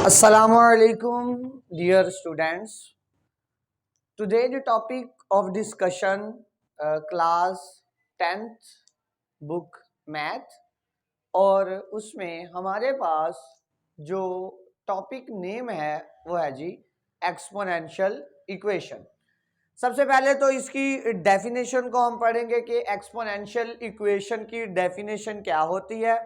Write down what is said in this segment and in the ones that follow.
Assalamualaikum, dear students. Today the topic of discussion class 10th book math और उसमें हमारे पास जो टॉपिक नेम है वो है जी एक्सपोनेंशियल इक्वेशन। सबसे पहले तो इसकी डेफिनेशन को हम पढ़ेंगे कि एक्सपोनेंशियल इक्वेशन की डेफिनेशन क्या होती है।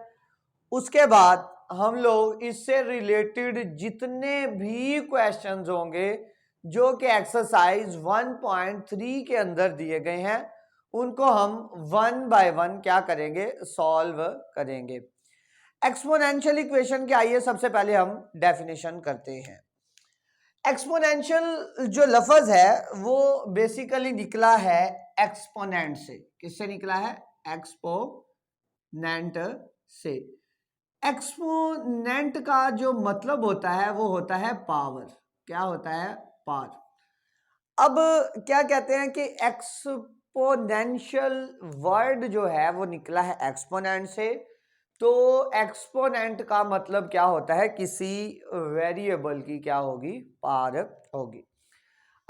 उसके बाद हम लोग इससे रिलेटेड जितने भी क्वेश्चंस होंगे जो कि एक्सरसाइज 1.3 के अंदर दिए गए हैं उनको हम वन बाय वन क्या करेंगे, सॉल्व करेंगे। एक्सपोनेंशियल इक्वेशन की आइए सबसे पहले हम डेफिनेशन करते हैं। एक्सपोनेंशियल जो लफ्ज है वो बेसिकली निकला है एक्सपोनेंट से। किससे निकला है? एक्सपोनेंट से। एक्सपोनेंट का जो मतलब होता है वो होता है पावर। क्या होता है? पावर। अब क्या कहते हैं कि एक्सपोनेंशियल वर्ड जो है वो निकला है एक्सपोनेंट से। तो एक्सपोनेंट का मतलब क्या होता है? किसी वेरिएबल की क्या होगी? पावर होगी।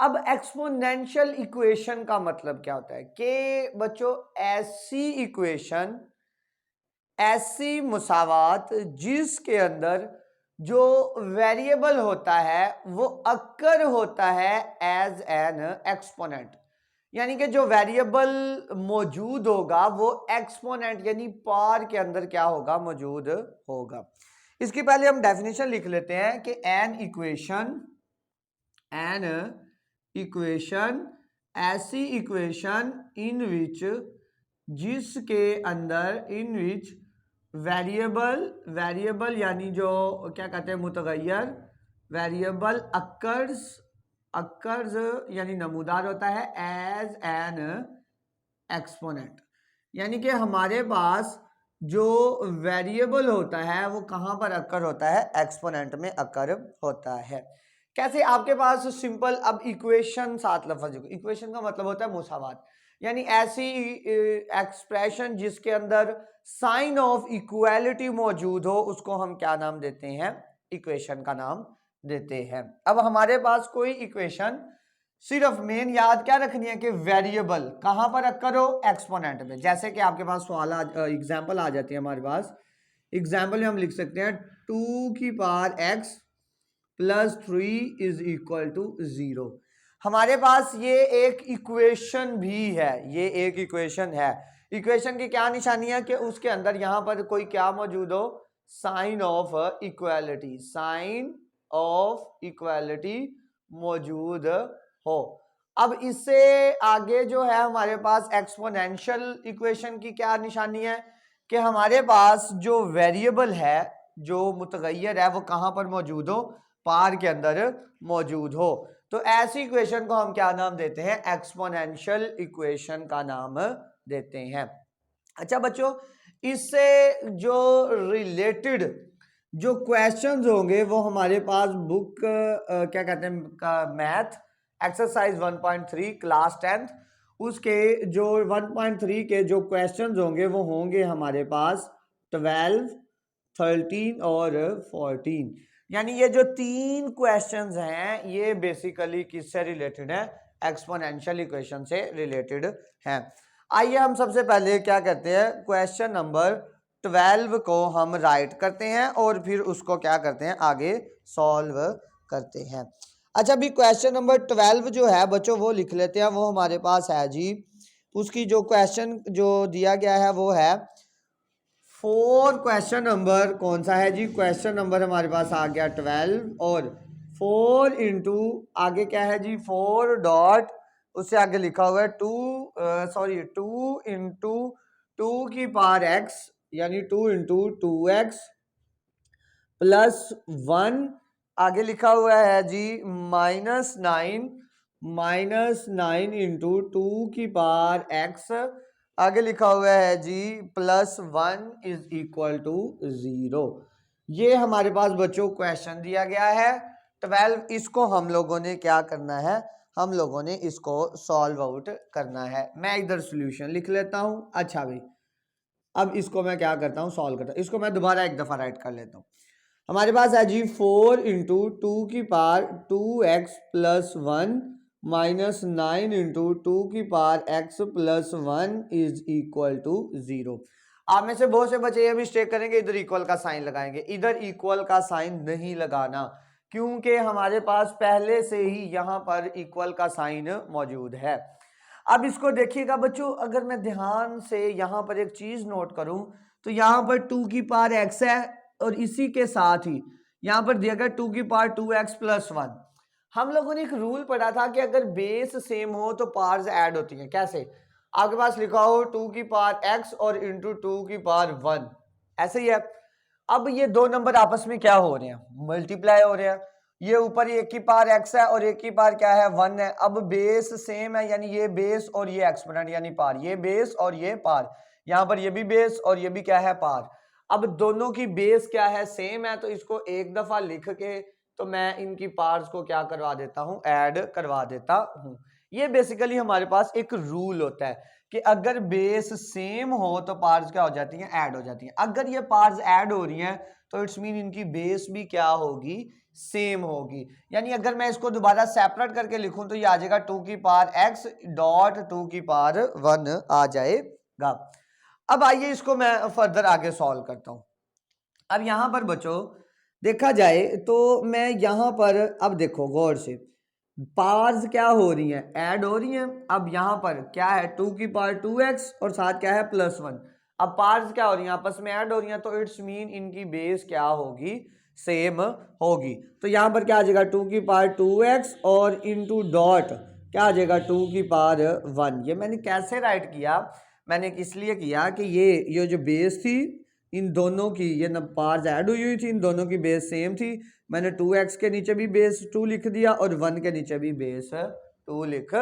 अब एक्सपोनेंशियल इक्वेशन का मतलब क्या होता है कि बच्चों ऐसी मुसावात जिसके अंदर जो वेरिएबल होता है वो अक्कर होता है एज एन एक्सपोनेंट, यानी कि जो वेरिएबल मौजूद होगा वो एक्सपोनेंट यानी पावर के अंदर क्या होगा? मौजूद होगा। इसकी पहले हम डेफिनेशन लिख लेते हैं कि एन इक्वेशन ऐसी इक्वेशन इन विच जिसके अंदर इन विच वेरिएबल यानी जो क्या कहते हैं मुतगय्यर, वेरिएबल अक्कर्स यानी नमूदार होता है एज एन एक्सपोनेंट। यानी कि हमारे पास जो वेरिएबल होता है वो कहां पर अक्कर होता है? एक्सपोनेंट में अक्कर होता है। कैसे? आपके पास सिंपल अब इक्वेशन 7 लफ्ज। इक्वेशन का मतलब होता है मुसावात, यानी ऐसी एक्सप्रेशन जिसके अंदर साइन ऑफ इक्वालिटी मौजूद हो उसको हम क्या नाम देते हैं? इक्वेशन का नाम देते हैं। अब हमारे पास कोई इक्वेशन, सिर्फ मेन याद क्या रखनी है कि वेरिएबल कहां पर अक्कर हो? एक्सपोनेंट में। जैसे कि आपके पास सवाल एग्जाम्पल आ जाती है हमारे पास। एग्जाम्पल में हम लिख सकते हैं 2 की power x plus 3 is equal to 0। हमारे पास ये एक इक्वेशन भी है, ये एक इक्वेशन है। इक्वेशन की क्या निशानी है कि उसके अंदर यहां पर कोई क्या मौजूद हो? Sign of equality, sign of equality मौजूद हो। अब इससे आगे जो है हमारे पास एक्सपोनेंशियल इक्वेशन की क्या निशानी है कि हमारे पास जो वेरिएबल है, जो मुतगय्यर है, वो कहां पर मौजूद हो? पार के अंदर मौजूद हो। तो ऐसी इक्वेशन को हम क्या नाम देते हैं? एक्सपोनेंशियल इक्वेशन का नाम देते हैं। अच्छा बच्चों, इससे जो रिलेटेड जो क्वेश्चंस होंगे वो हमारे पास बुक क्या कहते हैं, मैथ एक्सरसाइज 1.3 क्लास 10th, उसके जो 1.3 के जो क्वेश्चंस होंगे वो होंगे हमारे पास 12, 13 और 14। यानी ये जो 3 क्वेश्चंस हैं ये बेसिकली किससे रिलेटेड है? एक्सपोनेंशियल इक्वेशन से रिलेटेड हैं। आइए हम सबसे पहले क्या करते हैं, क्वेश्चन नंबर 12 को हम राइट करते हैं और फिर उसको क्या करते हैं? आगे सॉल्व करते हैं। अच्छा, अभी क्वेश्चन नंबर 12 जो है बच्चों वो लिख लेते हैं। वो हमारे पास है जी, उसकी जो क्वेश्चन जो दिया गया है वो है 4। क्वेश्चन नंबर कौन सा है जी? क्वेश्चन नंबर हमारे पास आ गया 12 और 4 इंटू आगे क्या है जी? 4 डॉट, उससे आगे लिखा हुआ है 2 इंटू 2 की पावर x, यानी 2 इंटू 2x प्लस 1। आगे लिखा हुआ है जी -9 इंटू 2 की पावर x। आगे लिखा हुआ है जी +1 इज इक्वल टू 0। ये हमारे पास बच्चों क्वेश्चन दिया गया है 12। इसको हम लोगों ने क्या करना है? हम लोगों ने इसको सॉल्व आउट करना है। मैं इधर सॉल्यूशन लिख लेता हूं। अच्छा भाई, अब इसको मैं क्या करता हूं? सॉल्व करता हूं। इसको मैं दोबारा एक दफा राइट कर लेता हूं। हमारे पास है जी 4 इंटू टू की power 2x plus 1 minus 9 into two की power x plus 1 is equal to 0। आप में से बहुत से बच्चे ये मिस्टेक करेंगे, इधर इक्वल का साइन लगाएंगे। इधर इक्वल का साइन नहीं लगाना, क्योंकि हमारे पास पहले से ही यहां पर इक्वल का साइन मौजूद है। अब इसको देखिएगा बच्चों, अगर मैं ध्यान से यहां पर एक चीज नोट करूं तो यहां पर 2 की पावर x है और इसी के साथ ही यहां पर दिया गया 2 की पावर 2x प्लस 1। हम लोगों ने एक रूल पढ़ा था कि अगर बेस सेम हो तो पावर्स ऐड होती हैं। कैसे? आपके पास लिखा हो 2 की पावर x और इंटू 2 की पावर 1, ऐसे ही है। अब ये दो नंबर आपस में क्या हो रहे हैं? मल्टीप्लाई हो रहे हैं। ये ऊपर एक की पावर x है और एक की पावर क्या है? 1 है। अब बेस सेम है, यानी ये बेस और ये एक्सपोनेंट यानी पार, ये बेस और ये पार, यहां पर ये भी बेस और ये भी क्या है? पार। अब दोनों की बेस क्या है? सेम है, तो इसको एक दफा लिख के तो मैं इनकी पार्ट्स को क्या करवा देता हूं? ऐड करवा देता हूं। ये बेसिकली हमारे पास एक रूल होता है कि अगर बेस सेम हो तो पार्ट्स क्या हो जाती हैं? ऐड हो जाती हैं। अगर ये पार्ट्स ऐड हो रही हैं तो इट्स मीन इनकी बेस भी क्या होगी? सेम होगी। यानी अगर मैं इसको दोबारा सेपरेट करके लिखूं तो ये आ जाएगा 2 की पावर x डॉट 2 की पावर 1 आ जाएगा। अब आइए इसको मैं फर्दर आगे सॉल्व करता हूं। अब यहां पर बच्चों देखा जाए तो मैं यहां पर, अब देखो गौर से, पावर्स क्या हो रही हैं? ऐड हो रही हैं। अब यहां पर क्या है? 2 की पावर 2x और साथ क्या है? प्लस 1। अब पावर्स क्या हो रही हैं? आपस में ऐड हो रही हैं, तो इट्स मीन इनकी बेस क्या होगी? सेम होगी। तो यहां पर क्या आ जाएगा? 2 की पावर 2x और इंटू डॉट क्या आ जाएगा? 2 की पावर 1। ये मैंने कैसे राइट किया? मैंने इसलिए किया कि ये जो बेस थी इन दोनों की, ये न पार्स ऐड हुई थी, इन दोनों की बेस सेम थी। मैंने 2x के नीचे भी बेस 2 लिख दिया और 1 के नीचे भी बेस 2 लिख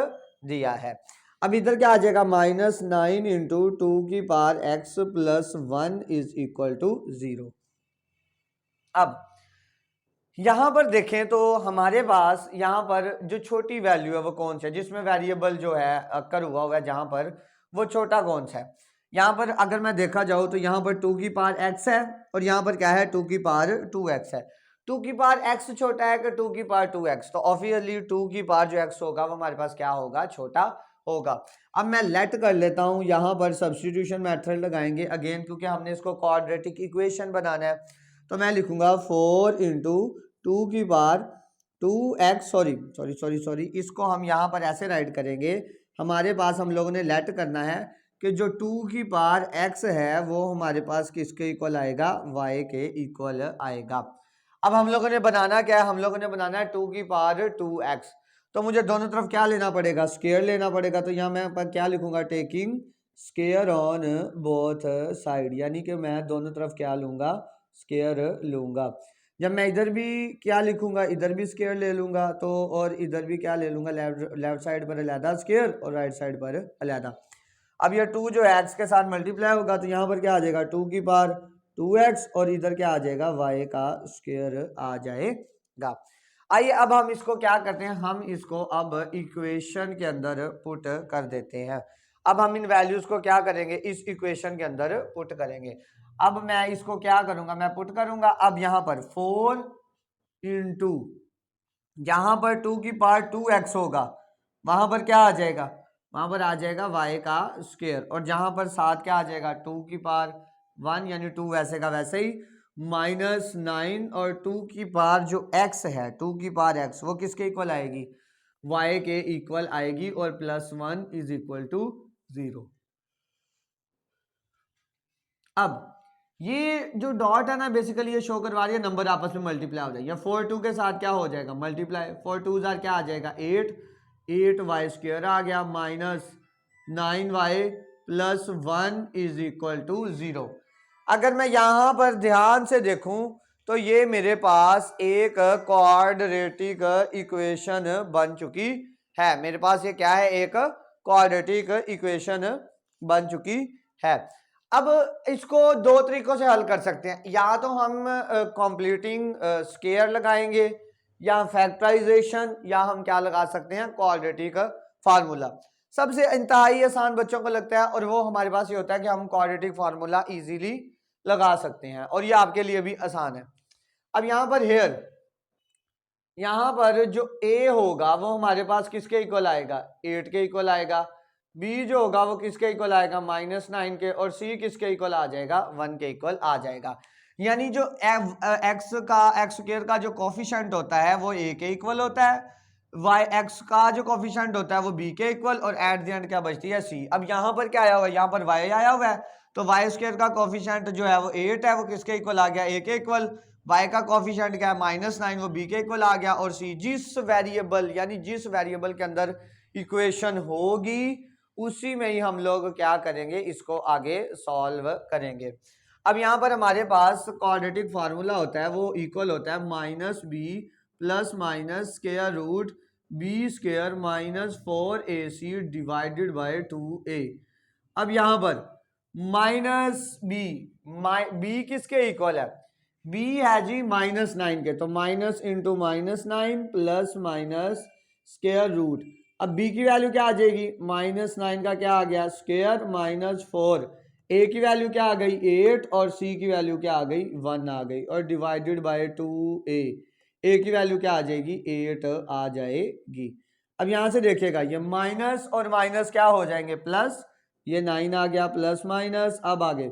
दिया है। अब इधर क्या आ जाएगा? माइनस 9 इंटू 2 की power x plus 1 is equal to 0। अब यहां पर देखें तो हमारे पास यहां पर जो छोटी वैल्यू है वो कौन सी है? जिसमें वेरिएबल जो है अक्कर हुआ है जहां पर, वो छोटा कौन सा है? यहां पर अगर मैं देखा जाऊं तो यहां पर 2 की पावर x है और यहां पर क्या है? 2 की पावर 2x है। 2 की पावर x छोटा है कि 2 की पावर 2x? तो ऑब्वियसली 2 की पावर जो x होगा वो हमारे पास क्या होगा? छोटा होगा। अब मैं लेट कर लेता हूं, यहां पर सब्स्टिट्यूशन मेथड लगाएंगे अगेन, क्योंकि हमने इसको क्वाड्रेटिक इक्वेशन बनाना है। तो मैं लिखूंगा 4 इंटू 2 की पावर 2x, सॉरी, इसको हम यहाँ पर ऐसे राइट करेंगे। हमारे पास हम लोगों ने लेट करना है कि जो 2 की पावर x है वो हमारे पास किसके इक्वल आएगा? y के इक्वल आएगा। अब हम लोगों ने बनाना क्या है? हम लोगों ने बनाना है 2 की पावर 2x। तो मुझे दोनों तरफ क्या लेना पड़ेगा? स्क्वायर लेना पड़ेगा। तो यहाँ मैं पर क्या लिखूंगा? Taking square on both side, यानी कि मैं दोनों तरफ क्या लूंगा? स्क्वायर लूंगा। जब मैं इधर भी क्या लिखूंगा? इधर भी स्क्वायर ले लूंगा, तो और इधर भी क्या ले लूंगा? लेफ्ट साइड पर अलहदा स्क्वायर और राइट साइड पर अलहदा। अब ये 2 जो x के साथ मल्टीप्लाई होगा तो यहाँ पर क्या आ जाएगा? 2 की पावर 2x और इधर क्या आ जाएगा? y का स्क्वायर आ जाएगा। आइए अब हम इसको क्या करते हैं? हम इसको अब इक्वेशन के अंदर पुट कर देते हैं। अब हम इन वैल्यूज को क्या करेंगे? इस इक्वेशन के अंदर पुट करेंगे। अब मैं इसको क्या करूंगा? मैं पुट करूंगा। अब यहां पर 4 इंटू, यहां पर 2 की पावर 2x होगा, वहां पर क्या आ जाएगा? वहां पर आ जाएगा y का स्क्वायर, और जहां पर साथ क्या आ जाएगा? 2 की पावर 1 यानी 2 वैसे का वैसे ही, माइनस 9 और 2 की पावर जो x है, 2 की पावर x, वो किसके इक्वल आएगी? y के इक्वल आएगी, और प्लस 1 इज इक्वल टू 0। अब ये जो डॉट है ना, बेसिकली ये शो करवा रही है नंबर आपस में मल्टीप्लाई हो जाएगा। 4 2 के साथ क्या हो जाएगा? मल्टीप्लाई। 4 2 क्या आ जाएगा? 8 वाई स्क्वायर आ गया, minus 9y plus 1 is equal to 0। अगर मैं यहां पर ध्यान से देखूं तो ये मेरे पास एक क्वाड्रेटिक इक्वेशन बन चुकी है। मेरे पास ये क्या है? एक क्वाड्रेटिक इक्वेशन बन चुकी है। अब इसको दो तरीकों से हल कर सकते हैं। या तो हम कंप्लीटिंग स्क्वायर लगाएंगे, या फैक्टराइजेशन, या हम क्या लगा सकते हैं? Quadratic formula. सबसे इंतहाई आसान बच्चों को लगता है और वो हमारे पास ये होता है कि हम क्वाड्रेटिक फार्मूला इजीली लगा सकते हैं, और ये आपके लिए भी आसान है। अब यहाँ पर हेयर, यहाँ पर जो a होगा वो हमारे पास किसके इक्वल आएगा, 8 के इक्वल आएगा। b जो होगा वो किसके इक्वल आएगा, -9 के। और c किसके इक्वल आ जाएगा, 1 के इक्वल आ जाएगा। यानी जो x स्क्वायर का जो कोफिशिएंट होता है वो a के इक्वल होता है, x का जो कोफिशिएंट होता है वो b के इक्वल, और एट द एंड क्या बचती है, c। अब यहाँ पर क्या आया हुआ है, यहाँ पर y आया हुआ है, तो y स्क्वायर का कोफिशिएंट जो है वो 8 है, वो किसके इक्वल आ गया, a के इक्वल। y का कोफिशिएंट क्या है, -9, वो b के इक्वल आ गया। और c, जिस वेरिएबल यानी जिस वेरिएबल के अंदर इक्वेशन होगी उसी में ही हम लोग क्या करेंगे, इसको आगे सॉल्व करेंगे। अब यहाँ पर हमारे पास क्वाड्रेटिक फार्मूला होता है, वो इक्वल होता है -b plus minus square root b square -4ac divided by 2a। अब यहाँ पर -b किसके इक्वल है, b है जी -9 के, तो minus into -9 plus minus square root. अब b की वैल्यू क्या आ जाएगी, -9 का क्या आ गया, स्क्वायर -4, a की वैल्यू क्या आ गई 8, और c की वैल्यू क्या आ गई 1 आ गई, और डिवाइडेड बाय 2a। a की वैल्यू क्या आ जाएगी, 8 आ जाएगी। अब यहां से देखिएगा ये माइनस और माइनस क्या हो जाएंगे, प्लस, ये 9 आ गया प्लस माइनस। अब आगे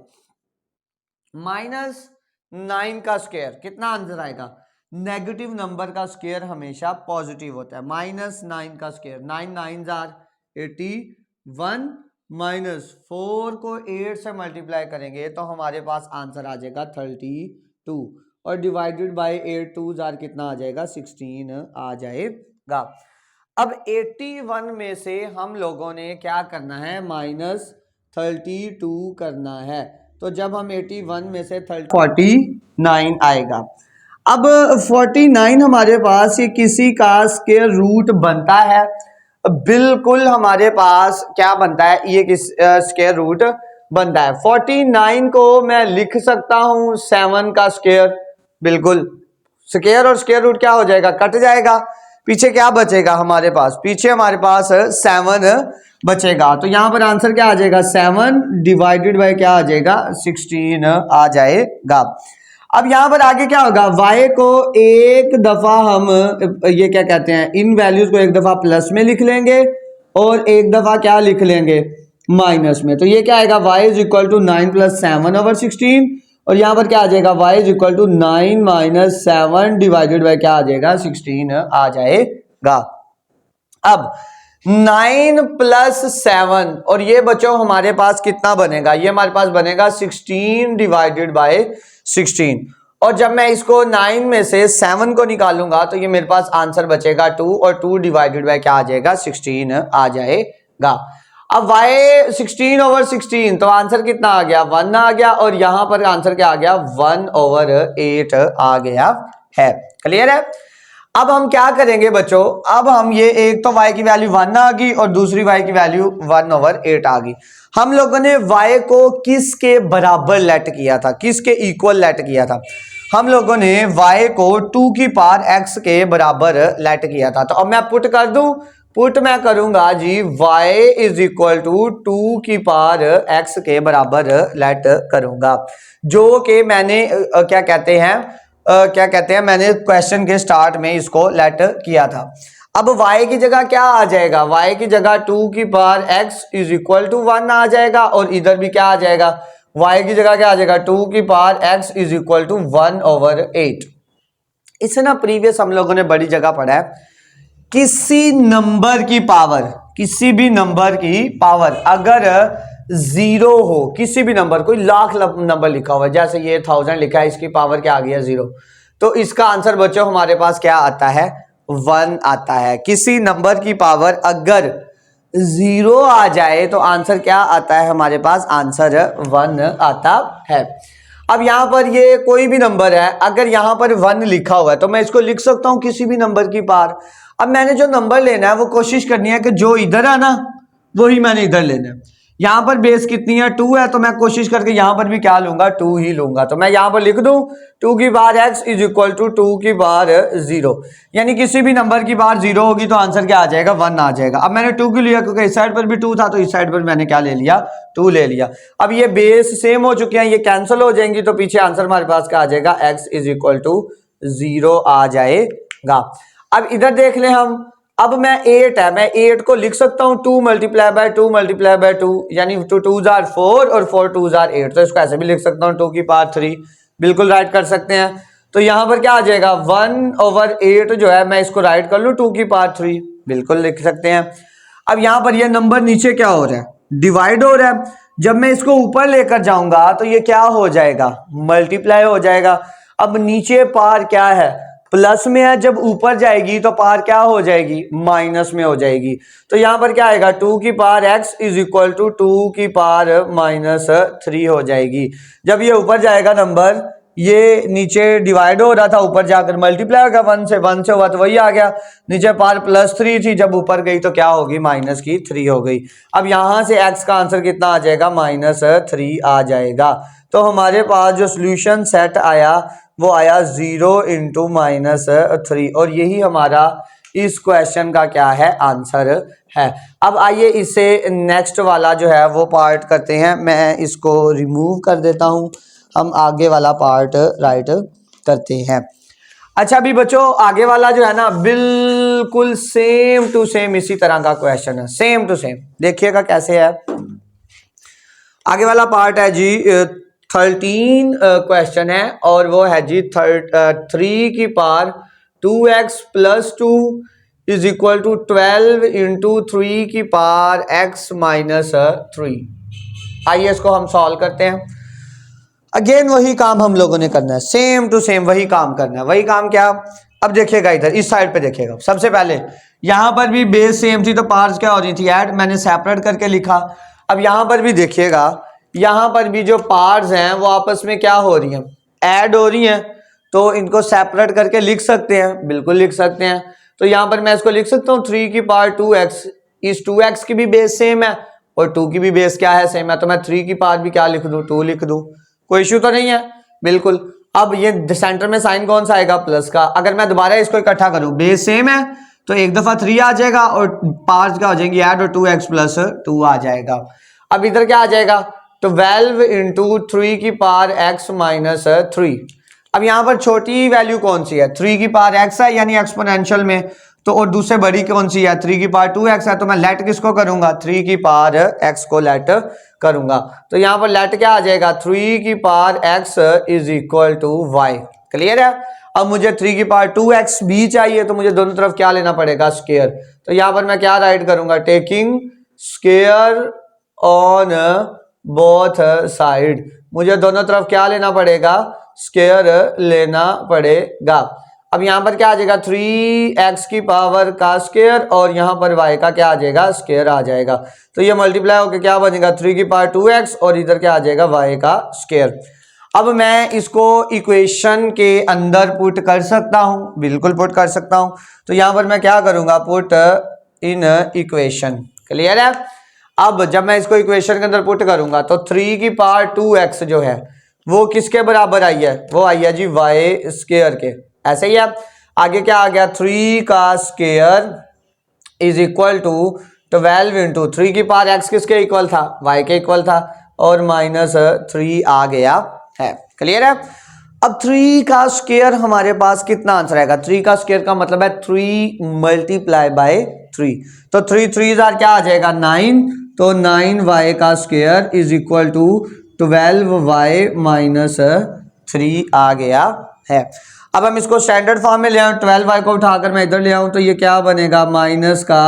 -9 का स्क्वायर कितना आंसर आएगा, नेगेटिव नंबर का स्क्वायर हमेशा पॉजिटिव होता है। -9 का स्क्वायर, 9 9s आर 81, -4 को 8 से मल्टीप्लाई करेंगे तो हमारे पास आंसर आ जाएगा 32, और डिवाइडेड बाय 8 2s आर कितना आ जाएगा, 16 आ जाएगा। अब 81 में से हम लोगों ने क्या करना है, -32 करना है। तो जब हम 81 में से 49 आएगा। अब 49 हमारे पास ये किसी का स्क्वायर रूट बनता है, बिल्कुल हमारे पास क्या बनता है, ये किस स्क्वायर रूट बनता है। 49 को मैं लिख सकता हूं 7 का स्क्वायर, बिल्कुल स्क्वायर और स्क्वायर रूट क्या हो जाएगा, कट जाएगा, पीछे क्या बचेगा हमारे पास, पीछे हमारे पास 7 बचेगा। तो यहां पर आंसर क्या आ जाएगा, 7 डिवाइडेड बाय क्या आ जाएगा, 16 आ जाएगा। अब यहां पर आगे क्या होगा, y को एक दफा हम ये क्या कहते हैं, इन वैल्यूज को एक दफा प्लस में लिख लेंगे और एक दफा क्या लिख लेंगे, माइनस में। तो ये क्या आएगा, y is equal to 9 plus 7/16, और यहां पर क्या आ जाएगा, y is equal to 9 minus 7 divided by क्या आ जाएगा, 16 आ जाएगा। अब 9 प्लस 7 और ये बच्चों हमारे पास कितना बनेगा, ये हमारे पास बनेगा 16 डिवाइडेड बाय 16, और जब मैं इसको 9 में से 7 को निकालूंगा तो ये मेरे पास आंसर बचेगा 2, और 2 डिवाइडेड बाय क्या आ जाएगा, 16 आ जाएगा। अब y 16/16, तो आंसर कितना आ गया, 1 आ गया, और यहां पर आंसर क्या आ गया, 1/8 आ गया है। क्लियर है। अब हम क्या करेंगे बच्चों, अब हम ये एक तो y की वैल्यू 1 आ गई और दूसरी y की वैल्यू 1/8 आ गई। हम लोगों ने y को किसके बराबर लेट किया था, किसके इक्वल लेट किया था, हम लोगों ने y को 2 की पावर x के बराबर लेट किया था। तो अब मैं पुट कर दूं, पुट मैं करूंगा जी y इज इक्वल टू 2 की पावर x के बराबर लेट करूंगा, जो कि मैंने क्या कहते हैं मैंने क्वेश्चन के स्टार्ट में इसको लेट किया था। अब y की जगह क्या आ जाएगा, y की जगह 2 की power x is equal to 1 आ जाएगा, और इधर भी क्या आ जाएगा, y की जगह क्या आ जाएगा, 2 की power x is equal to 1/8। इसे ना प्रीवियस हम लोगों ने बड़ी जगह पढ़ा है, किसी नंबर की पावर, किसी भी नंबर की पावर अगर 0 हो, किसी भी नंबर, कोई लाख नंबर लिखा हुआ है, जैसे ये 1000 लिखा है, इसकी पावर क्या आ गया 0, तो इसका आंसर बच्चों हमारे पास क्या आता है, 1 आता है। किसी नंबर की पावर अगर 0 आ जाए तो आंसर क्या आता है हमारे पास, आंसर 1 आता है। अब यहां पर ये कोई भी नंबर है, अगर यहां पर 1 लिखा हुआ है तो मैं इसको लिख सकता हूं किसी भी नंबर की पावर। अब मैंने जो नंबर लेना है वो कोशिश करनी है कि जो इधर है ना वही मैंने इधर लेना है। यहां पर बेस कितनी है, 2 है, तो मैं कोशिश करके यहां पर भी क्या लूंगा, 2 ही लूंगा। तो मैं यहां पर लिख दूं 2 की power x is equal to 2 की पावर 0, यानी किसी भी नंबर की पावर 0 होगी तो आंसर क्या आ जाएगा, 1 आ जाएगा। अब मैंने 2 क्यों लिया, क्योंकि इस साइड पर भी 2 था, तो इस साइड पर मैंने क्या ले लिया, 2 ले लिया। अब ये बेस सेम हो चुके हैं, ये कैंसिल हो जाएंगी, तो पीछे आंसर हमारे पास क्या आ जाएगा, x इज इक्वल टू 0 आ जाएगा। अब इधर देख लें हम, अब मैं 8 है, मैं 8 को लिख सकता हूँ 2 मल्टीप्लाई बाय 2 मल्टीप्लाई बाय 2, यानी 2 2s are 4 और 4 2s are 8, तो इसको ऐसे भी लिख सकता हूँ 2 की पावर 3, बिल्कुल राइट कर सकते हैं। तो यहाँ पर क्या आ जाएगा 1/8 जो है मैं इसको राइट कर लूँ 2 की पावर 3, बिल्कुल लिख सकते हैं। अब यहाँ पर ये नंबर नीचे क्या हो रहा है, डिवाइड हो रहा है। जब मैं इसको ऊपर लेकर जाऊंगा तो ये क्या हो जाएगा, मल्टीप्लाई हो जाएगा। अब नीचे पावर क्या है, प्लस में है, जब ऊपर जाएगी तो पावर क्या हो जाएगी, माइनस में हो जाएगी। तो यहाँ पर क्या आएगा 2 की power x is equal to 2 की पावर -3 हो जाएगी। जब ये ऊपर जाएगा नंबर, ये नीचे डिवाइड हो रहा था, ऊपर जाकर मल्टीप्लाई होगा 1 से हुआ तो वही आ गया। नीचे पावर +3 थी, जब ऊपर गई तो क्या होगी, -3 हो गई। अब यहाँ से x का आंसर कितना आ जाएगा, -3 आ जाएगा। तो हमारे पास जो सोल्यूशन सेट आया वो आया 0 × -3, और यही हमारा इस क्वेश्चन का क्या है, आंसर है। अब आइए इससे नेक्स्ट वाला जो है वो पार्ट करते हैं। मैं इसको रिमूव कर देता हूँ, हम आगे वाला पार्ट राइट करते हैं। अच्छा अभी बच्चों आगे वाला जो है ना बिल्कुल सेम टू सेम इसी तरह का क्वेश्चन है, सेम टू सेम। देखिएगा कैसे है। आगे वाला पार्ट है जी 13 क्वेश्चन है, और वो है जी 3 की power 2x + 2 is equal to 12 × 3 की पावर x - 3। आइए इसको हम सॉल्व करते हैं। अगेन वही काम हम लोगों ने करना है, सेम टू सेम वही काम करना है। वही काम क्या, अब देखिएगा इधर इस साइड पे देखिएगा। सबसे पहले यहाँ पर भी बेस सेम थी तो पार्ट्स क्या हो रही थी, ऐड, मैंने सेपरेट करके लिखा। अब यहाँ पर भी देखिएगा, यहाँ पर भी जो पार्ट्स हैं वो आपस में क्या हो रही हैं, ऐड हो रही हैं। तो इनको सेपरेट करके लिख सकते हैं, बिल्कुल लिख सकते हैं। तो यहाँ पर मैं इसको लिख सकता हूँ 3 की पावर 2x, इस 2x की भी बेस सेम है और 2 की भी बेस क्या है, सेम है। तो मैं 3 की पावर भी क्या लिख दूँ, 2 लिख दूँ, कोई इश्यू तो नहीं है, बिल्कुल। अब ये सेंटर में साइन कौन सा आएगा, प्लस का। अगर मैं दोबारा इसको इकट्ठा करूं, बेस सेम है तो एक दफा 3 आ जाएगा और पार्ट्स क्या हो जाएंगे, ऐड, और 2x + 2 आ जाएगा। अब इधर क्या आ जाएगा, 12 × 3 की पावर x - 3। अब यहाँ पर छोटी वैल्यू कौन सी है, 3 की पावर x है, यानी एक्सपोनेंशियल में। तो और दूसरे बड़ी कौन सी है, 3 की पावर 2x है। तो मैं लेट किसको करूंगा, 3 की पावर x को लेट करूंगा। तो यहाँ पर लेट क्या आ जाएगा, 3 की power x is equal to y। Clear है। अब मुझे 3 की पावर 2x भी चाहिए, तो मुझे दोनों तरफ क्या लेना पड़ेगा, स्क्वायर। तो यहाँ पर मैं क्या राइट करूंगा, taking square on both side. मुझे दोनों तरफ क्या लेना पड़ेगा, स्क्वायर लेना पड़ेगा। अब यहाँ पर क्या आ जाएगा, 3x की पावर का स्क्वायर, और यहाँ पर y का क्या आ जाएगा, स्क्वायर आ जाएगा। तो ये मल्टीप्लाई होकर क्या बनेगा, 3 की पावर 2x, और इधर क्या आ जाएगा, y का स्क्वायर। अब मैं इसको इक्वेशन के अंदर पुट कर सकता हूँ, बिल्कुल पुट कर सकता हूँ। तो यहाँ पर मैं क्या करूँगा, पुट इन इक्वेशन। क्लियर है। अब जब मैं इसको इक्वेशन के अंदर पुट करूँगा तो 3 की पावर 2x जो है वो किसके बराबर आई है, वो आई है जी y स्क्वायर के। ऐसे ही है। आगे क्या आ गया, 3 का स्क्वायर इज इक्वल टू 12 × 3 की पावर x किसके इक्वल था, y के इक्वल था, और -3 आ गया है। क्लियर है। अब 3 का स्क्वायर हमारे पास कितना आंसर आएगा, 3 का स्क्वायर का मतलब है 3 × 3। तो 3 3 क्या आ जाएगा, 9। तो 9y का square is equal to 12y - 3 आ गया है। अब हम इसको स्टैंडर्ड फॉर्म में ले आऊँ, 12y को उठाकर मैं इधर ले आऊँ तो ये क्या बनेगा, माइनस का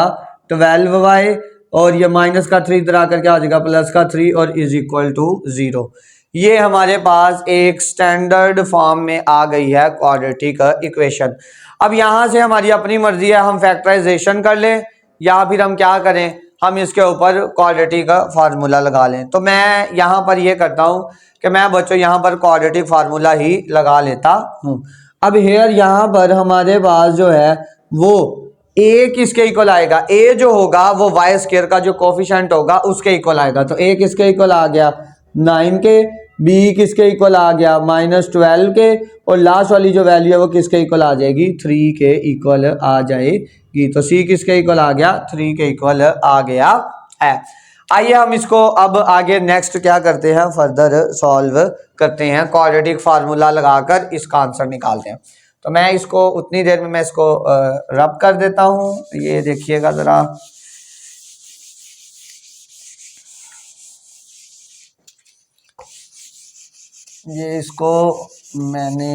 12y, और ये माइनस का 3 इधर आकर क्या हो जाएगा, प्लस का 3, और इज इक्वल टू 0। ये हमारे पास एक स्टैंडर्ड फॉर्म में आ गई है क्वाड्रेटिक इक्वेशन। अब यहाँ से हमारी अपनी मर्जी है, हम फैक्टराइजेशन कर लें या फिर हम क्या करें, हम इसके ऊपर क्वाड्रेटिक फार्मूला लगा लें। तो मैं यहाँ पर ये करता हूँ कि मैं बच्चों यहाँ पर क्वाड्रेटिक फार्मूला ही लगा लेता हूँ। अब हेयर यहाँ पर हमारे पास जो है वो a किसके इक्वल आएगा, a जो होगा वो y स्क्वायर का जो कोफिशिएंट होगा उसके इक्वल आएगा। तो a किसके इक्वल आ गया, 9 के, b किसके इक्वल आ गया, -12 के, और लास्ट वाली जो वैल्यू है वो किसके इक्वल आ जाएगी, 3 के इक्वल आ जाएगी। तो c किसके इक्वल आ गया, 3 के इक्वल आ गया है। आइए हम इसको अब आगे नेक्स्ट क्या करते हैं, फर्दर सॉल्व करते हैं, क्वाड्रेटिक फार्मूला लगाकर इसका आंसर निकालते हैं। तो मैं इसको उतनी देर में मैं इसको रब कर देता हूँ। ये देखिएगा ज़रा, ये इसको मैंने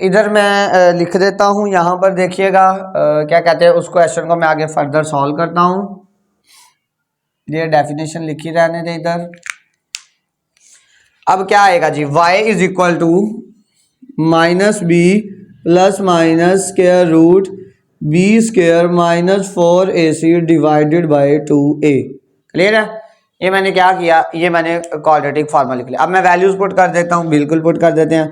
इधर मैं लिख देता हूँ। यहाँ पर देखिएगा क्या कहते हैं, उस क्वेश्चन को मैं आगे फर्दर सॉल्व करता हूँ। ये डेफिनेशन लिखी रहने दे इधर। अब क्या आएगा जी, y is equal to minus B plus minus square root B square minus 4ac divided by 2a। Clear है? ये मैंने क्या किया, ये मैंने क्वाड्रेटिक फॉर्मूला लिख लिया। अब मैं वैल्यूज पुट कर देता हूँ, बिल्कुल पुट कर देते हैं।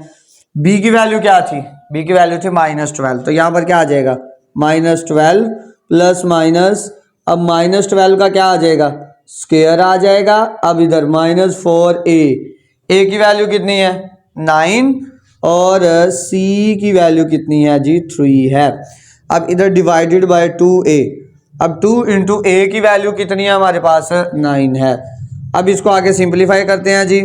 b की वैल्यू क्या थी, b की वैल्यू थी -12, तो यहाँ पर क्या आ जाएगा -12 प्लस माइनस, अब -12 का क्या आ जाएगा, स्क्वायर आ जाएगा। अब इधर -4a, a की वैल्यू कितनी है 9 और c की वैल्यू कितनी है जी 3 है। अब इधर डिवाइडेड बाय 2a, अब 2 इंटू a की वैल्यू कितनी है हमारे पास 9 है। अब इसको आगे सिंपलीफाई करते हैं जी,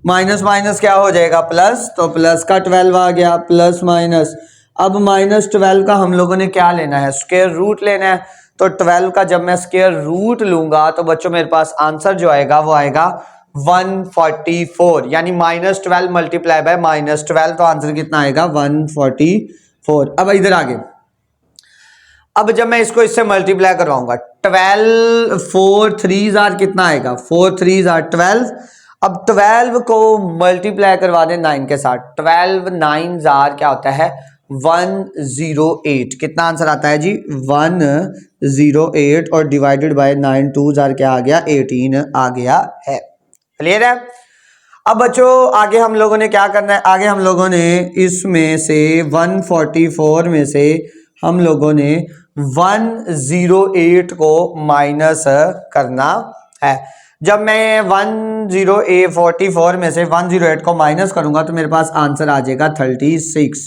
माइनस माइनस क्या हो जाएगा प्लस, तो प्लस का 12 आ गया प्लस माइनस। अब -12 का हम लोगों ने क्या लेना है, स्क्वायर रूट लेना है। तो 12 का जब मैं स्क्वायर रूट लूंगा तो बच्चों मेरे पास आंसर जो आएगा वो आएगा 144, यानी -12 मल्टीप्लाई बाय -12, तो आंसर कितना आएगा 144। अब इधर आगे, अब जब मैं इसको इससे मल्टीप्लाई करवाऊंगा 12 4 3 जार कितना आएगा 4 3 जार 12। अब 12 को मल्टीप्लाई करवा दें 9 के साथ, 12 9 जार क्या होता है 108। कितना आंसर आता है जी 108, और डिवाइडेड बाय 9 2 जार क्या आ गया 18 आ गया है। क्लियर है? अब बच्चों आगे हम लोगों ने क्या करना है, आगे हम लोगों ने इसमें से 144 में से हम लोगों ने 108 को माइनस करना है। जब मैं 144 में से 108 को माइनस करूंगा तो मेरे पास आंसर आ जाएगा 36।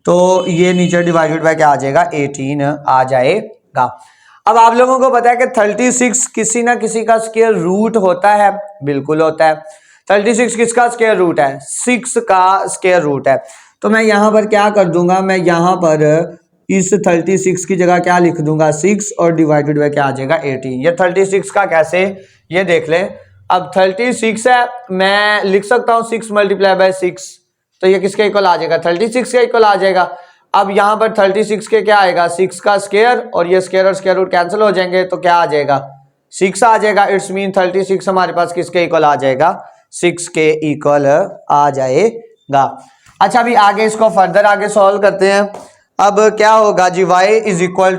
तो ये नीचे डिवाइडेड बाय क्या आ जाएगा 18 आ जाएगा। अब आप लोगों को पता है कि 36 किसी ना किसी का स्क्वायर रूट होता है, बिल्कुल होता है। 36 किसका स्क्वायर रूट है, 6 का स्क्वायर रूट है। तो मैं यहाँ पर क्या कर दूंगा, मैं यहाँ पर इस 36 की जगह क्या लिख दूंगा 6, और डिवाइडेड बाय क्या आ जाएगा 18। ये 36 का कैसे, ये देख लें। अब 36 है, मैं लिख सकता हूँ 6 मल्टीप्लाई बाय 6, तो ये किसके इक्वल आ जाएगा 36 के इक्वल आ जाएगा। अब यहाँ पर 36 के क्या आएगा 6 का स्क्वायर, और ये स्क्वायर और स्क्वायर रूट कैंसिल हो जाएंगे तो क्या आ जाएगा 6 आ जाएगा। इट्स मीन 36 हमारे पास किसके इक्वल आ जाएगा 6 के इक्वल आ जाएगा। अच्छा अभी आगे इसको फर्दर आगे सॉल्व करते हैं। अब क्या होगा जी, y is equal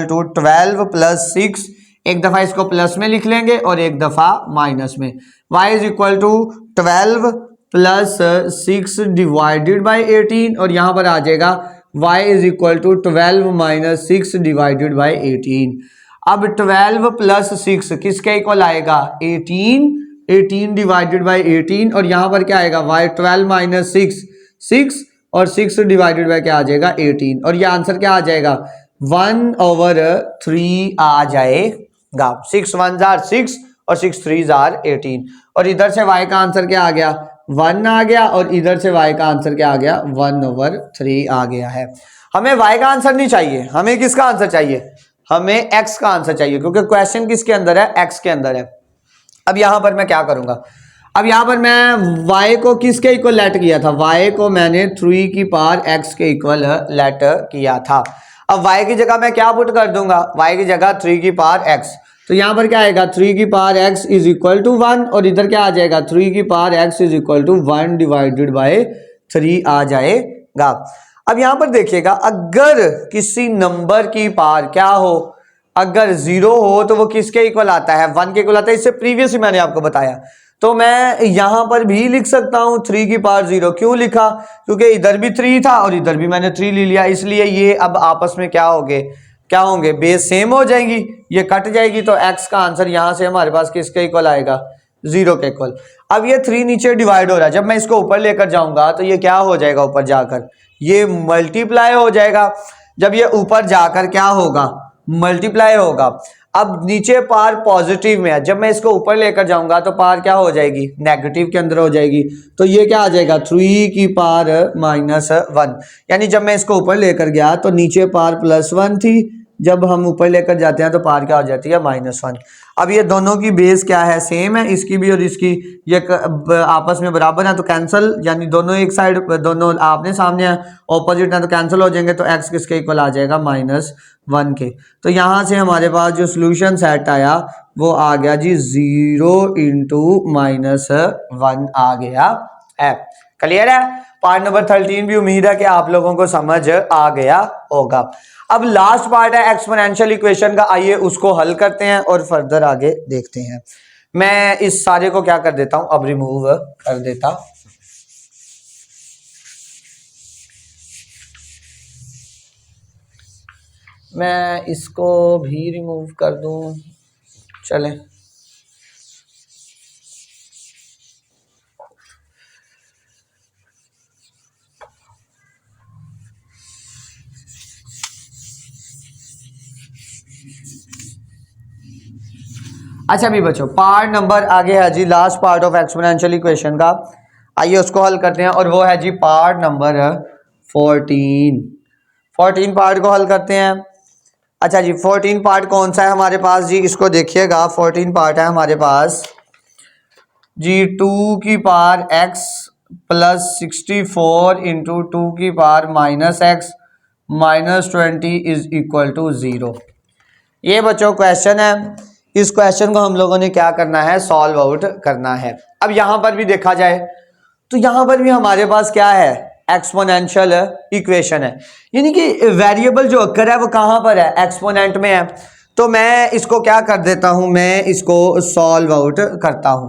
to 12 plus 6, एक दफा इसको प्लस में लिख लेंगे और एक दफा माइनस में। y is equal to 12 plus 6 divided by 18, और यहाँ पर आ जाएगा y is equal to 12 minus 6 divided by 18। अब 12 प्लस 6 किसके इक्वल आएगा 18, 18 डिवाइडेड बाय 18, और यहाँ पर क्या आएगा y 12 माइनस 6 और 6 डिवाइडेड बाय क्या आ जाएगा 18, और ये आंसर क्या आ जाएगा 1/3 आ जाएगा। 6 1 जार 6 और 6 3 जार 18, और इधर से y का आंसर क्या आ गया 1 आ गया, और इधर से y का आंसर क्या आ गया 1/3 आ गया है। हमें y का आंसर नहीं चाहिए, हमें किसका आंसर चाहिए, हमें x का आंसर चाहिए, क्योंकि क्वेश्चन किसके अंदर है x के अंदर है। अब यहां पर मैं क्या करूंगा, अब यहां पर मैं y को किसके इक्वल लेट किया था, y को मैंने 3 की पावर x के इक्वल लेट किया था। अब y की जगह मैं क्या पुट कर दूंगा, y की जगह 3 की पावर x, तो यहां पर क्या आएगा 3 की power x is equal to 1, और इधर क्या आ जाएगा 3 की power x is equal to 1 divided by 3 आ जाएगा। अब यहां पर देखिएगा, अगर किसी नंबर की पावर क्या हो, अगर 0 हो तो वो किसके इक्वल आता है 1 के इक्वल आता है। इससे प्रीवियस ही मैंने आपको बताया। तो मैं यहां पर भी लिख सकता हूं 3 की पावर 0, क्यों लिखा, क्योंकि इधर भी 3 था और इधर भी मैंने 3 ले लिया, इसलिए ये अब आपस में क्या होंगे बेस सेम हो जाएंगी, ये कट जाएगी, तो x का आंसर यहां से हमारे पास किसके इक्वल आएगा 0 के इक्वल। अब ये 3 नीचे डिवाइड हो रहा है, जब मैं इसको ऊपर लेकर जाऊंगा तो ये क्या हो जाएगा, ऊपर जाकर ये मल्टीप्लाई हो जाएगा। जब ये ऊपर जाकर क्या होगा, मल्टीप्लाई होगा। अब नीचे पार पॉजिटिव में है, जब मैं इसको ऊपर लेकर जाऊंगा तो पार क्या हो जाएगी, नेगेटिव के अंदर हो जाएगी। तो ये क्या आ जाएगा, 3 की पार -1। यानी जब मैं इसको ऊपर लेकर गया तो नीचे पार +1 थी, जब हम ऊपर लेकर जाते हैं तो पार क्या हो जाती है, -1। अब ये दोनों की बेस क्या है, सेम है, इसकी भी और इसकी, ये आपस में बराबर है तो कैंसिल, यानी दोनों एक साइड, दोनों आपने सामने है, ऑपोजिट है तो कैंसिल हो जाएंगे। तो x किसके इक्वल आ जाएगा, -1 के। तो यहाँ से हमारे पास जो सोल्यूशन सेट आया वो आ गया जी 0 × -1 आ गया है। क्लियर है। पार्ट नंबर 13 भी उम्मीद है कि आप लोगों को समझ आ गया होगा। अब लास्ट पार्ट है एक्सपोनेंशियल इक्वेशन का, आइए उसको हल करते हैं और फर्दर आगे देखते हैं। मैं इस सारे को क्या कर देता हूं, अब रिमूव कर देता। मैं इसको भी रिमूव कर दूं, चलें। अच्छा भी बच्चों, पार्ट नंबर आगे है जी, last part of exponential equation का, आइए उसको हल करते हैं। और वो है जी पार्ट नंबर 14 पार्ट को हल करते हैं। अच्छा जी, 14 पार्ट कौन सा है हमारे पास जी, इसको देखिएगा। 14 पार्ट है हमारे पास जी 2 की पावर x + 64 × 2 की पावर -x -20 = 0। ये बच्चों क्वेश्चन है। इस क्वेश्चन को हम लोगों ने क्या करना है, सॉल्व आउट करना है। अब यहां पर भी देखा जाए तो यहां पर भी हमारे पास क्या है, एक्सपोनेंशियल इक्वेशन है, यानी कि वेरिएबल जो अक्कर है वो कहां पर है, एक्सपोनेंट में है। तो मैं इसको क्या कर देता हूं, मैं इसको सॉल्व आउट करता हूं।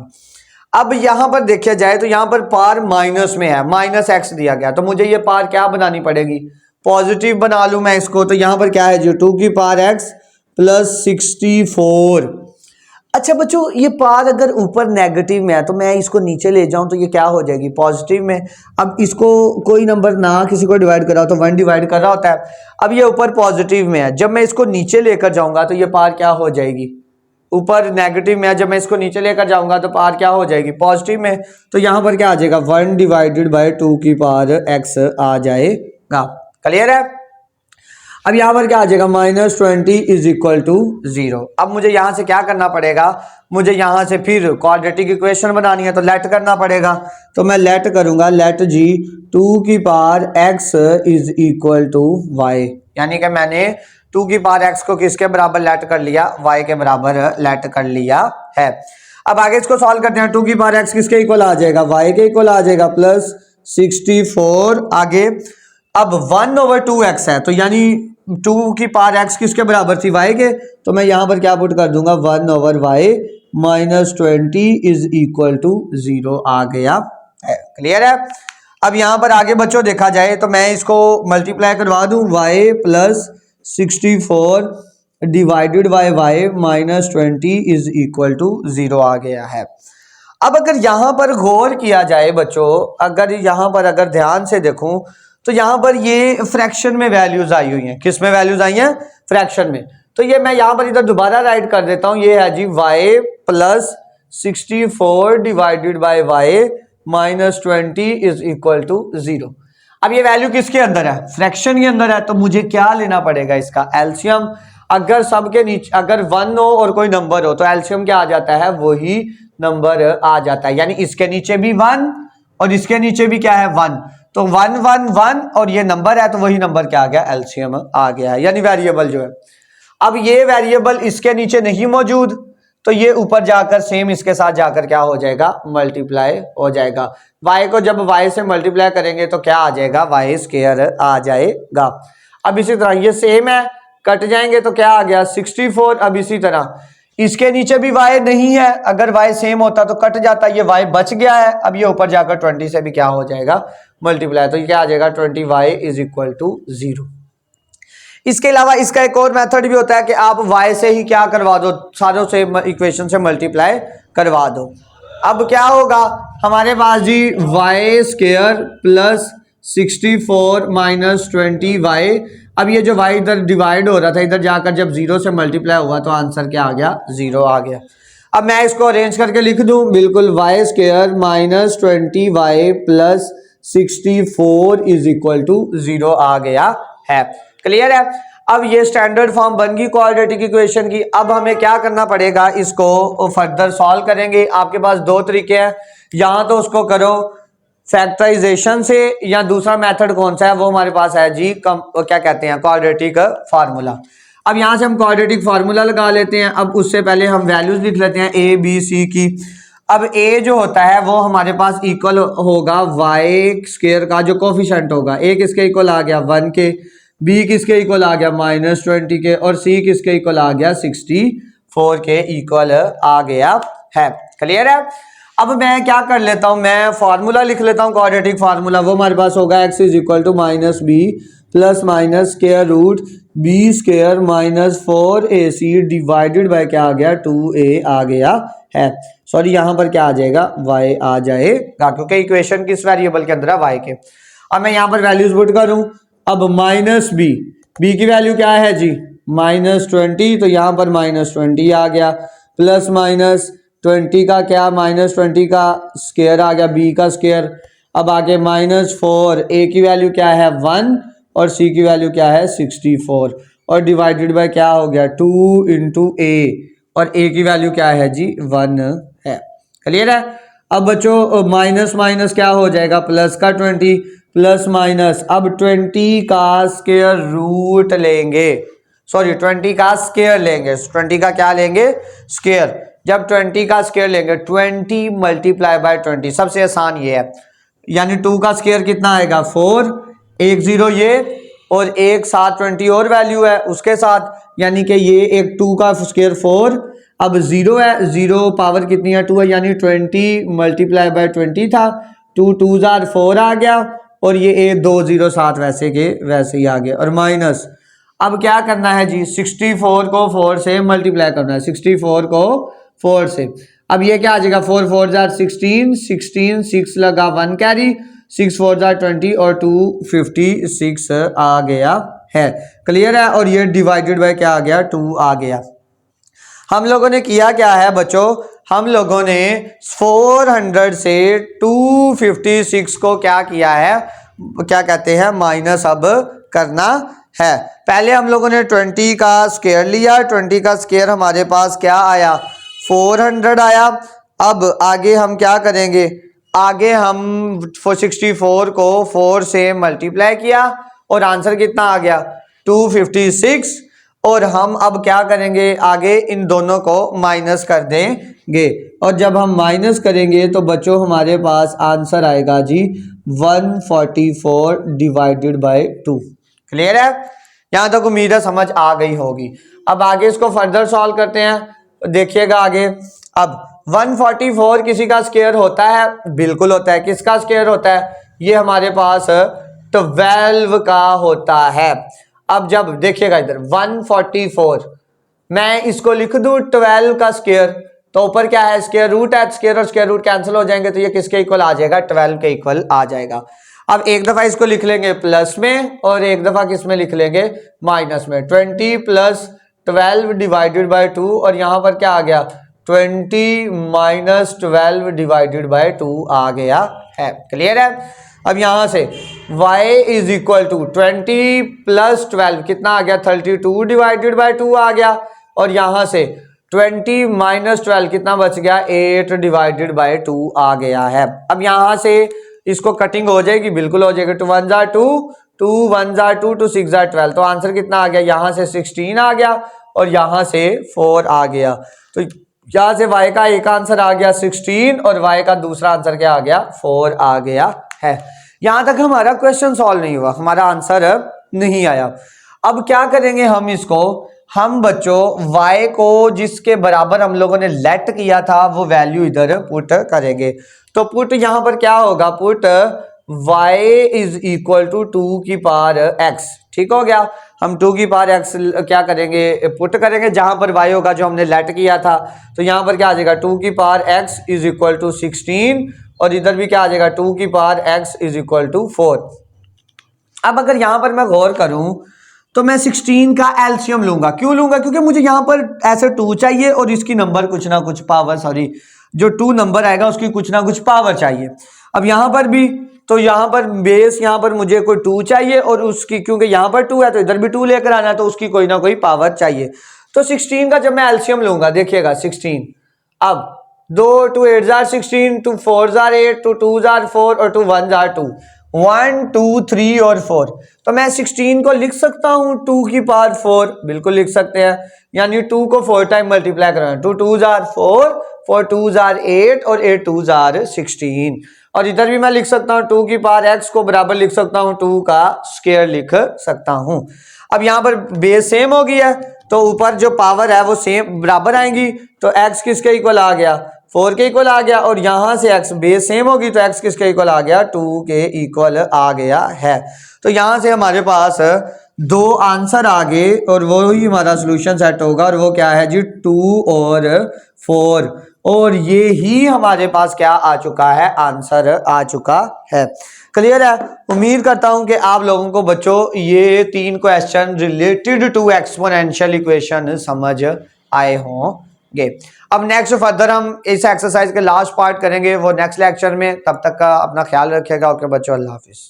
अब यहां पर देखा जाए तो यहां पर पार माइनस में है, -x दिया गया, तो मुझे ये पार क्या बनानी पड़ेगी, पॉजिटिव बना लूं मैं इसको। तो यहां पर क्या है जो 2 की पावर x + 64। अच्छा बच्चों, ये पार अगर ऊपर नेगेटिव में है तो मैं इसको नीचे ले जाऊं तो ये क्या हो जाएगी, पॉजिटिव में। अब इसको कोई नंबर ना किसी को डिवाइड कर रहा हो तो 1 डिवाइड कर रहा होता है। अब ये ऊपर पॉजिटिव में है, जब मैं इसको नीचे लेकर जाऊंगा तो ये पार क्या हो जाएगी, ऊपर नेगेटिव में है, जब मैं इसको नीचे लेकर जाऊंगा तो पार क्या हो जाएगी, पॉजिटिव में। तो यहां पर क्या आ जाएगा, 1 / 2 की पावर x आ जाएगा। क्लियर है। अब यहां पर क्या आ जाएगा, -20 = 0। अब मुझे यहां से क्या करना पड़ेगा, मुझे यहां से फिर क्वाड्रेटिक इक्वेशन बनानी है तो लेट करना पड़ेगा। तो मैं लेट करूंगा, लेट जी 2 की पावर x = y, यानी कि मैंने 2 की पावर x को किसके बराबर लेट कर लिया, y के बराबर लेट कर लिया है। अब आगे इसको सॉल्व करते हैं। 2 की पावर x किसके इक्वल आ जाएगा, y के इक्वल आ जाएगा, +64। आगे अब 1/2x है, तो यानी 2 की पावर x किसके बराबर थी, y के। तो मैं यहां पर क्या पुट कर दूंगा, 1/y -20 = 0 आ गया है। क्लियर है। अब यहां पर आगे बच्चों देखा जाए तो मैं इसको मल्टीप्लाई करवा दूं, y + 64 डिवाइडेड बाय y -20 = 0 आ गया है। अब अगर यहां पर गौर किया जाए बच्चों, अगर यहां पर अगर ध्यान से देखूं तो यहां पर ये फ्रैक्शन में वैल्यूज आई हुई हैं। किस में वैल्यूज आई हैं, फ्रैक्शन में। तो ये मैं यहां पर इधर दोबारा राइट कर देता हूं, ये है जी y + 64 डिवाइडेड बाय y -20 = 0। अब ये वैल्यू किसके अंदर है, फ्रैक्शन के अंदर है। तो मुझे क्या लेना पड़ेगा, इसका एलसीएम। अगर सबके नीचे अगर 1 हो और कोई नंबर हो तो एलसीएम क्या आ जाता है, वही नंबर आ जाता है। यानी इसके नीचे भी 1 और इसके नीचे भी क्या है, 1। तो 1 1 1 और ये नंबर है तो वही नंबर क्या आ गया, एलसीएम आ गया है, यानी वेरिएबल जो है। अब ये वेरिएबल इसके नीचे नहीं मौजूद तो ये ऊपर जाकर सेम इसके साथ जाकर क्या हो जाएगा, मल्टीप्लाई हो जाएगा। y को जब y से मल्टीप्लाई करेंगे तो क्या आ जाएगा, y² आ जाएगा। अब इसी तरह ये सेम है, कट जाएंगे तो क्या आ गया, 64। अब इसी तरह इसके नीचे भी y नहीं है, अगर y सेम होता तो कट जाता, ये y बच गया है। अब ये ऊपर जाकर 20 से भी क्या हो जाएगा, मल्टीप्लाई। तो ये क्या आ जाएगा, 20y = 0। इसके अलावा इसका एक और मेथड भी होता है कि आप y से ही क्या करवा दो, सारों से इक्वेशन से मल्टीप्लाई करवा दो। अब क्या होगा हमारे पास जी Y square plus 64 minus 20y। अब ये जो y इधर डिवाइड हो रहा था, इधर जाकर जब 0 से मल्टीप्लाई हुआ तो आंसर क्या आ गया, 0 आ गया। अब मैं इसको अरेंज करके लिख दूं, बिल्कुल y square minus 20y plus 64 is equal to 0 आ गया है। क्लियर है। अब ये स्टैंडर्ड फॉर्म बन गई क्वाड्रेटिक इक्वेशन की। अब हमें क्या करना पड़ेगा, इसको फर्दर सॉल्व करेंगे। आपके पास दो तरीके हैं, या तो उसको करो फैक्टराइजेशन से, या दूसरा मेथड कौन सा है वो हमारे पास है जी क्या कहते हैं, क्वाड्रेटिक फार्मूला। अब यहां से हम क्वाड्रेटिक फार्मूला लगा लेते हैं। अब उससे पहले हम वैल्यूज लिख लेते हैं ए बी सी की। अब ए जो होता है वो हमारे पास इक्वल होगा वाई स्क्वायर का जो कोफिशिएंट होगा, ए किसके इक्वल आ गया 1 के, बी किसके इक्वल आ गया माइनस 20 के, और सी किसके इक्वल आ गया 64 के इक्वल आ गया है। क्लियर है। अब मैं क्या कर लेता हूं, मैं फार्मूला लिख लेता हूं क्वाड्रेटिक फार्मूला। वो हमारे पास होगा X is equal to minus B plus minus square root B square minus 4ac divided by क्या आ गया 2a आ गया है। सॉरी यहाँ पर क्या आ जाएगा y आ जाएगा, क्योंकि इक्वेशन किस वेरिएबल के अंदर है y के। अब मैं यहाँ पर वैल्यूज पुट करूं, अब माइनस बी की वैल्यू क्या है जी माइनस 20, तो यहाँ पर माइनस 20 आ गया, प्लस माइनस 20 का क्या माइनस 20 का स्क्वायर आ गया, बी का स्क्वायर। अब आगे माइनस 4, ए की वैल्यू क्या है 1 और सी की वैल्यू क्या है 64, और डिवाइडेड बाय क्या हो गया 2 इंटू ए, और ए की वैल्यू क्या है जी 1 है। क्लियर है। अब बच्चों माइनस माइनस क्या हो जाएगा प्लस का 20 प्लस माइनस, अब 20 का स्क्वायर रूट लेंगे, सॉरी 20 का स्क्वायर लेंगे, 20 का क्या लेंगे स्क्वायर। जब 20 का स्क्वायर लेंगे 20 मल्टीप्लाई बाय 20, सबसे आसान ये है, यानी 2 का स्क्वायर कितना आएगा 4, एक 0 ये और एक साथ 20 और वैल्यू है उसके साथ, यानी कि ये एक 2 का स्क्वायर 4, अब 0 है, 0 पावर कितनी है 2 है, यानी 20 मल्टीप्लाई बाय 20 था, 2 2 जार 4 आ गया, और ये ए 2 0 7 वैसे के वैसे ही आ गया, और माइनस अब क्या करना है जी 64 को 4 से मल्टीप्लाई करना है, 64 को 4 से। अब ये क्या आ जाएगा 4 4 जार 16, 16 6 लगा 1 कैरी, 6 4 जार 20 और 2 56 आ गया है। क्लियर है। और ये डिवाइडेड बाय क्या आ गया 2 आ गया। हम लोगों ने किया क्या है बच्चों, हम लोगों ने 400 से 256 को क्या किया है, क्या कहते हैं माइनस अब करना है। पहले हम लोगों ने 20 का स्क्वायर लिया, 20 का स्क्वायर हमारे पास क्या आया 400 आया। अब आगे हम क्या करेंगे, आगे हम 64 को 4 से मल्टीप्लाई किया और आंसर कितना आ गया 256, और हम अब क्या करेंगे आगे इन दोनों को माइनस कर देंगे, और जब हम माइनस करेंगे तो बच्चों हमारे पास आंसर आएगा जी 144 डिवाइडेड बाय 2। क्लियर है। यहां तक उम्मीद है समझ आ गई होगी। अब आगे इसको फर्दर सॉल्व करते हैं, देखिएगा आगे। अब 144 किसी का स्क्वायर होता है, बिल्कुल होता है। किसका स्क्वायर होता है, ये हमारे पास 12 का होता है। अब जब देखिएगा इधर 144, मैं इसको लिख दूं 12 का स्क्वायर, तो ऊपर क्या है स्क्वायर रूट है, स्क्वायर और स्क्वायर रूट कैंसिल हो जाएंगे, तो ये किसके इक्वल आ जाएगा 12 के इक्वल आ जाएगा। अब एक दफा इसको लिख लेंगे प्लस में और एक दफा किस में लिख लेंगे माइनस में, 20 प्लस 12 डिवाइडेड बाय 2, और यहां पर क्या आ गया 20 माइनस 12 डिवाइडेड बाय 2 आ गया है। क्लियर है। अब यहां से y is equal to 20 plus 12 कितना आ गया 32 डिवाइडेड बाय 2 आ गया, और यहां से 20 माइनस 12 कितना बच गया 8 डिवाइडेड बाय 2 आ गया है। अब यहां से इसको कटिंग हो जाएगी, बिल्कुल हो जाएगी, 2 1 जार 2, 2 1 जार 2, 2 6 जार 12, तो आंसर कितना आ गया यहां से 16 आ गया और यहां से 4 आ गया। तो यहां से y का एक आंसर आ गया 16 और y का दूसरा आंसर क्या आ गया 4 आ गया है। यहां तक हमारा क्वेश्चन सॉल्व नहीं हुआ, हमारा आंसर नहीं आया। अब क्या करेंगे हम इसको, हम बच्चों y को जिसके बराबर हम लोगों ने लेट किया था वो वैल्यू इधर पुट करेंगे। तो पुट यहां पर क्या होगा, put y is equal to 2 की पावर x, ठीक हो गया। हम 2 की पावर x क्या करेंगे, पुट करेंगे जहां पर y होगा जो हमने लेट किया था, तो यहां पर क्या आ जाएगा 2 की power x is equal to 16 और इधर भी क्या आ जाएगा 2 की power x is equal to 4। अब अगर यहां पर मैं गौर करूं तो मैं 16 का एलसीएम लूंगा। क्यों लूंगा? क्योंकि मुझे यहां पर ऐसे 2 चाहिए और इसकी नंबर कुछ ना कुछ पावर, सॉरी जो 2 नंबर आएगा उसकी कुछ ना कुछ पावर चाहिए। अब यहां पर भी, तो यहां पर बेस, यहां पर मुझे कोई 2 चाहिए और उसकी, क्योंकि यहां पर 2 है तो इधर भी 2 लेकर आना, तो उसकी कोई ना कोई पावर चाहिए। तो 16 का जब मैं एलसीएम लूंगा, देखिएगा 16, अब 2 2 8 जार 16, 2 4 जार 8, 2 2 जार 4 और 2 1 जार 2, 1 2 3 और 4। तो मैं 16 को लिख सकता हूं 2 की पावर 4, बिल्कुल लिख सकते हैं, यानी 2 को 4 टाइम मल्टीप्लाई करना, 2 2 जार 4, 4 2 जार 8 और 8 2 जार 16। और इधर भी मैं लिख सकता हूं 2 की पावर x को बराबर लिख सकता हूं 2 का स्क्वायर लिख सकता हूं। अब यहां पर बेस सेम हो गई है तो ऊपर जो पावर है वो सेम बराबर आएंगी, तो x किसके इक्वल आ गया, 4 के इक्वल आ गया, और यहां से x बेस सेम होगी तो x किसके इक्वल आ गया, 2 के इक्वल आ गया है। तो यहां से हमारे पास 2 आंसर आ गए और वो ही हमारा सोल्यूशन सेट होगा, और वो क्या है जी 2 और 4, और ये ही हमारे पास क्या आ चुका है, आंसर आ चुका है। क्लियर है? उम्मीद करता हूं कि आप लोगों को बच्चों ये 3 question related to exponential equation समझ आए होंगे। अब नेक्स्ट फर्दर हम इस एक्सरसाइज के लास्ट पार्ट करेंगे वो नेक्स्ट लेक्चर में। तब तक का अपना ख्याल रखिएगा। ओके बच्चों, अल्लाह हाफिज।